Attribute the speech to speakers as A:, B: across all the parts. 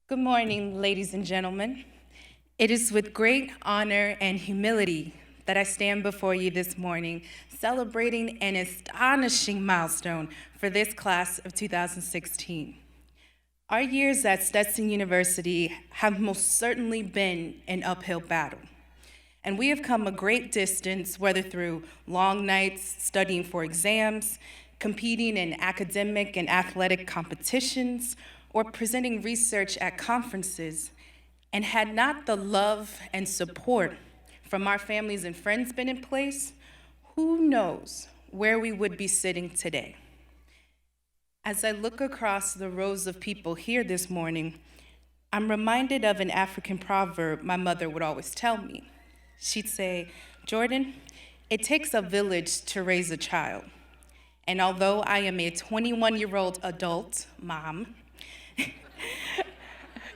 A: Good morning, ladies and gentlemen. It is with great honor and humility that I stand before you this morning, celebrating an astonishing milestone for this class of 2016. Our years at Stetson University have most certainly been an uphill battle. And we have come a great distance, whether through long nights studying for exams, competing in academic and athletic competitions, or presenting research at conferences. And had not the love and support from our families and friends been in place, who knows where we would be sitting today. As I look across the rows of people here this morning, I'm reminded of an African proverb my mother would always tell me. She'd say, "Jordan, it takes a village to raise a child." And although I am a 21-year-old adult mom,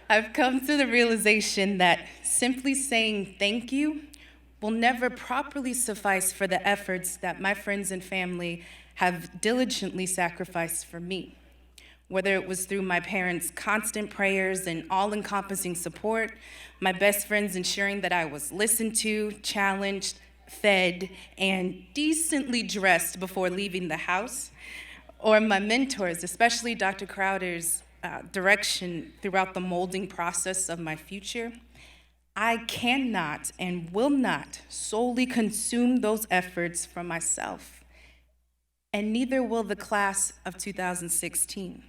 A: I've come to the realization that simply saying thank you will never properly suffice for the efforts that my friends and family have diligently sacrificed for me. Whether it was through my parents' constant prayers and all-encompassing support, my best friends ensuring that I was listened to, challenged, fed, and decently dressed before leaving the house, or my mentors, especially Dr. Crowder's direction throughout the molding process of my future, I cannot and will not solely consume those efforts for myself, and neither will the class of 2016.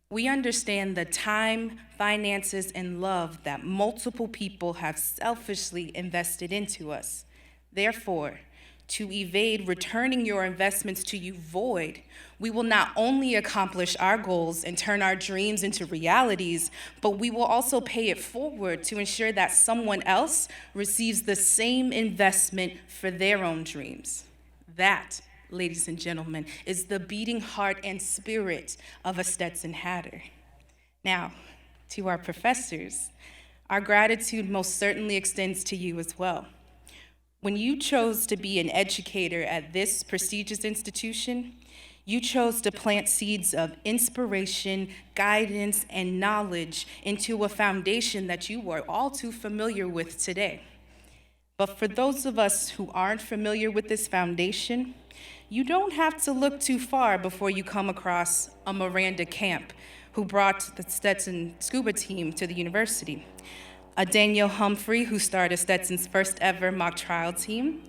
A: We understand the time, finances, and love that multiple people have selfishly invested into us. Therefore, to evade returning your investments to you void, we will not only accomplish our goals and turn our dreams into realities, but we will also pay it forward to ensure that someone else receives the same investment for their own dreams. That, ladies and gentlemen, is the beating heart and spirit of a Stetson Hatter. Now, to our professors, our gratitude most certainly extends to you as well. When you chose to be an educator at this prestigious institution, you chose to plant seeds of inspiration, guidance, and knowledge into a foundation that you are all too familiar with today. But for those of us who aren't familiar with this foundation, you don't have to look too far before you come across a Miranda Camp who brought the Stetson scuba team to the university, a Danielle Humphrey who started Stetson's first ever mock trial team,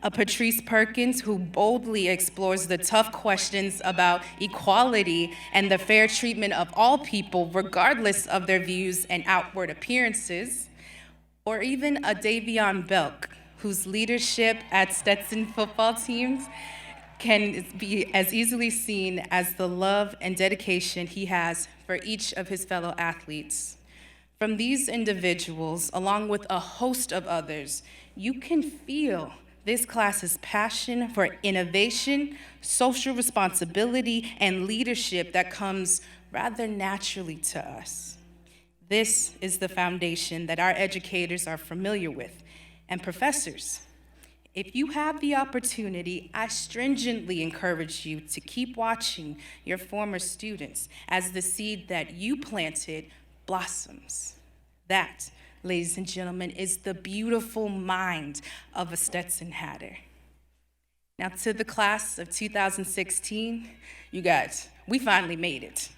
A: a Patrice Perkins who boldly explores the tough questions about equality and the fair treatment of all people regardless of their views and outward appearances, or even a Davion Belk whose leadership at Stetson football teams can be as easily seen as the love and dedication he has for each of his fellow athletes. From these individuals, along with a host of others, you can feel this class's passion for innovation, social responsibility, and leadership that comes rather naturally to us. This is the foundation that our educators are familiar with. And professors, if you have the opportunity, I stringently encourage you to keep watching your former students as the seed that you planted blossoms. That, ladies and gentlemen, is the beautiful mind of a Stetson Hatter. Now to the class of 2016, you guys, we finally made it.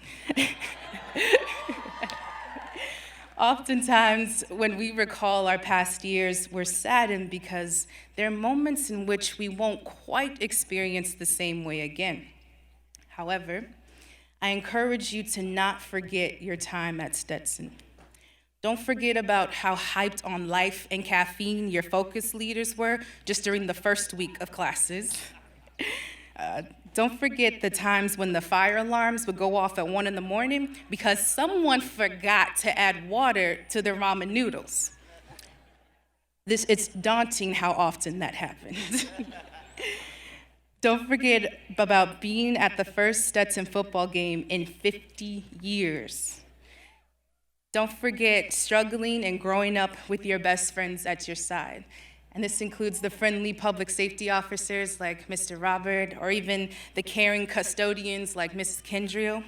A: Oftentimes, when we recall our past years, we're saddened because there are moments in which we won't quite experience the same way again. However, I encourage you to not forget your time at Stetson. Don't forget about how hyped on life and caffeine your focus leaders were just during the first week of classes. Don't forget the times when the fire alarms would go off at 1 in the morning because someone forgot to add water to their ramen noodles. It's daunting how often that happens. Don't forget about being at the first Stetson football game in 50 years. Don't forget struggling and growing up with your best friends at your side. And this includes the friendly public safety officers like Mr. Robert, or even the caring custodians like Mrs. Kendrio.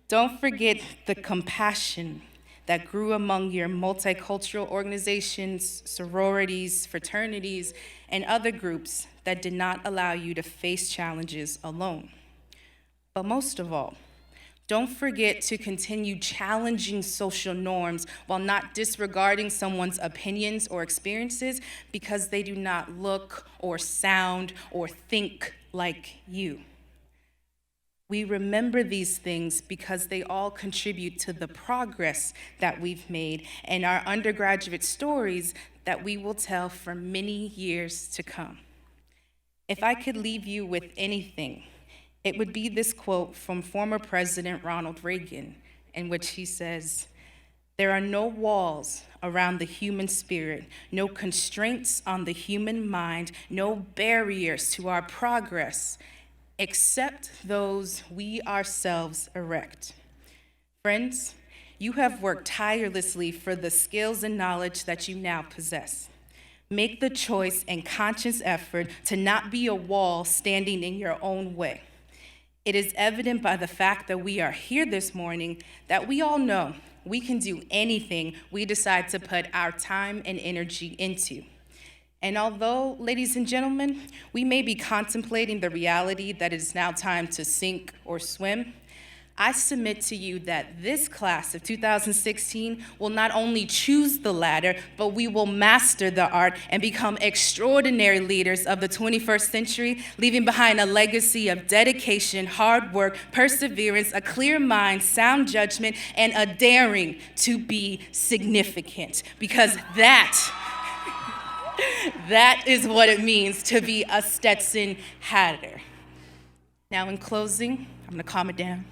A: Don't forget the compassion that grew among your multicultural organizations, sororities, fraternities, and other groups that did not allow you to face challenges alone. But most of all, don't forget to continue challenging social norms while not disregarding someone's opinions or experiences because they do not look or sound or think like you. We remember these things because they all contribute to the progress that we've made and our undergraduate stories that we will tell for many years to come. If I could leave you with anything, it would be this quote from former President Ronald Reagan, in which he says, "There are no walls around the human spirit, no constraints on the human mind, no barriers to our progress, except those we ourselves erect." Friends, you have worked tirelessly for the skills and knowledge that you now possess. Make the choice and conscious effort to not be a wall standing in your own way. It is evident by the fact that we are here this morning that we all know we can do anything we decide to put our time and energy into. And although, ladies and gentlemen, we may be contemplating the reality that it is now time to sink or swim, I submit to you that this class of 2016 will not only choose the latter, but we will master the art and become extraordinary leaders of the 21st century, leaving behind a legacy of dedication, hard work, perseverance, a clear mind, sound judgment, and a daring to be significant. Because that is what it means to be a Stetson Hatter. Now, in closing, I'm gonna calm it down.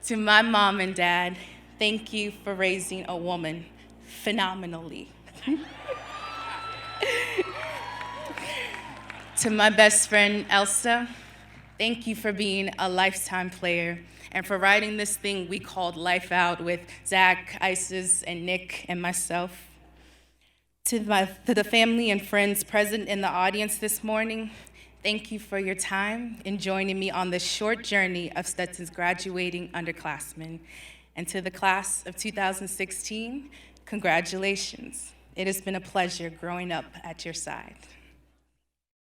A: To my mom and dad, thank you for raising a woman phenomenally. To my best friend, Elsa, thank you for being a lifetime player and for writing this thing we called life out with Zach, Isis, and Nick, and myself. To the family and friends present in the audience this morning, thank you for your time in joining me on this short journey of Stetson's graduating underclassmen. And to the class of 2016, congratulations. It has been a pleasure growing up at your side.